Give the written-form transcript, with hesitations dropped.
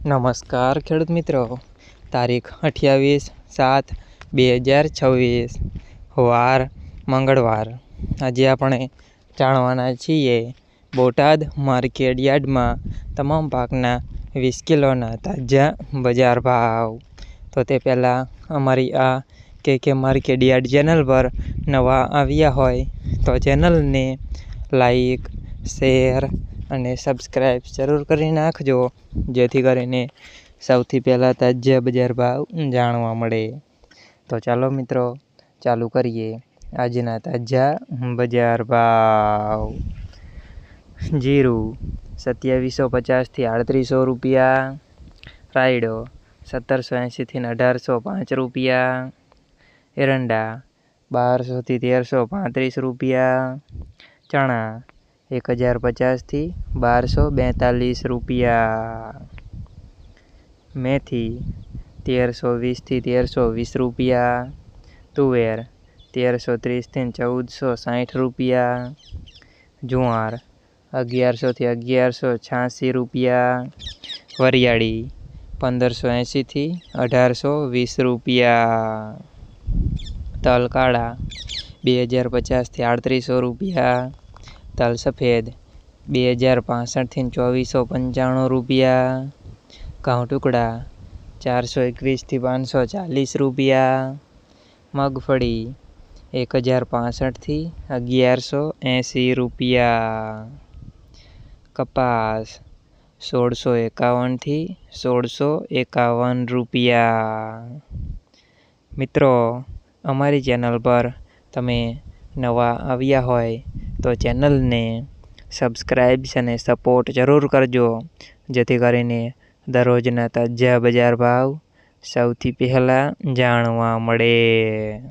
નમસ્કાર ખેડૂત મિત્રો, તારીખ 28/7/2026 વાર મંગળવાર। આજે આપણે જાણવાના છીએ બોટાદ માર્કેટ યાર્ડમાં તમામ પાકના 20 કિલોના તાજા બજાર ભાવ। તો તે પહેલાં અમારી આ કે માર્કેટ યાર્ડ ચેનલ પર નવા આવ્યા હોય તો ચેનલને લાઈક, શેર અને સબસ્ક્રાઈબ જરૂર કરી નાખજો, જેથી કરીને સૌથી પહેલાં તાજા બજાર ભાવ જાણવા મળે। તો ચાલો મિત્રો, ચાલુ કરીએ આજના તાજા બજાર ભાવ। જીરું 2750 થી 3800 રૂપિયા, રાયડો 1780 થી 1805 રૂપિયા, એરંડા 1200 થી 1335 રૂપિયા, ચણા 1050 થી 1242 રૂપિયા, મેથી 1320 થી 1320 રૂપિયા, તુવેર 1330 થી 1460 રૂપિયા, જુવાર 1100 થી 1186 રૂપિયા, વરિયાળી 1580 થી 1820 રૂપિયા, તલ કાળા 2050 થી 3800 રૂપિયા, તલ સફેદ 2065 થી 2495 રૂપિયા, ઘઉં ટુકડા 421 થી 540 રૂપિયા, મગફળી 1065 થી 1180 રૂપિયા, કપાસ 1651 થી 1651 રૂપિયા। મિત્રો, અમારી ચેનલ પર તમે નવા આવ્યા હોય તો ચેનલને સબસ્ક્રાઈબ અને સપોર્ટ જરૂર કરજો, જેથી કરીને દરરોજના તાજા બજાર ભાવ સૌથી પહેલાં જાણવા મળે।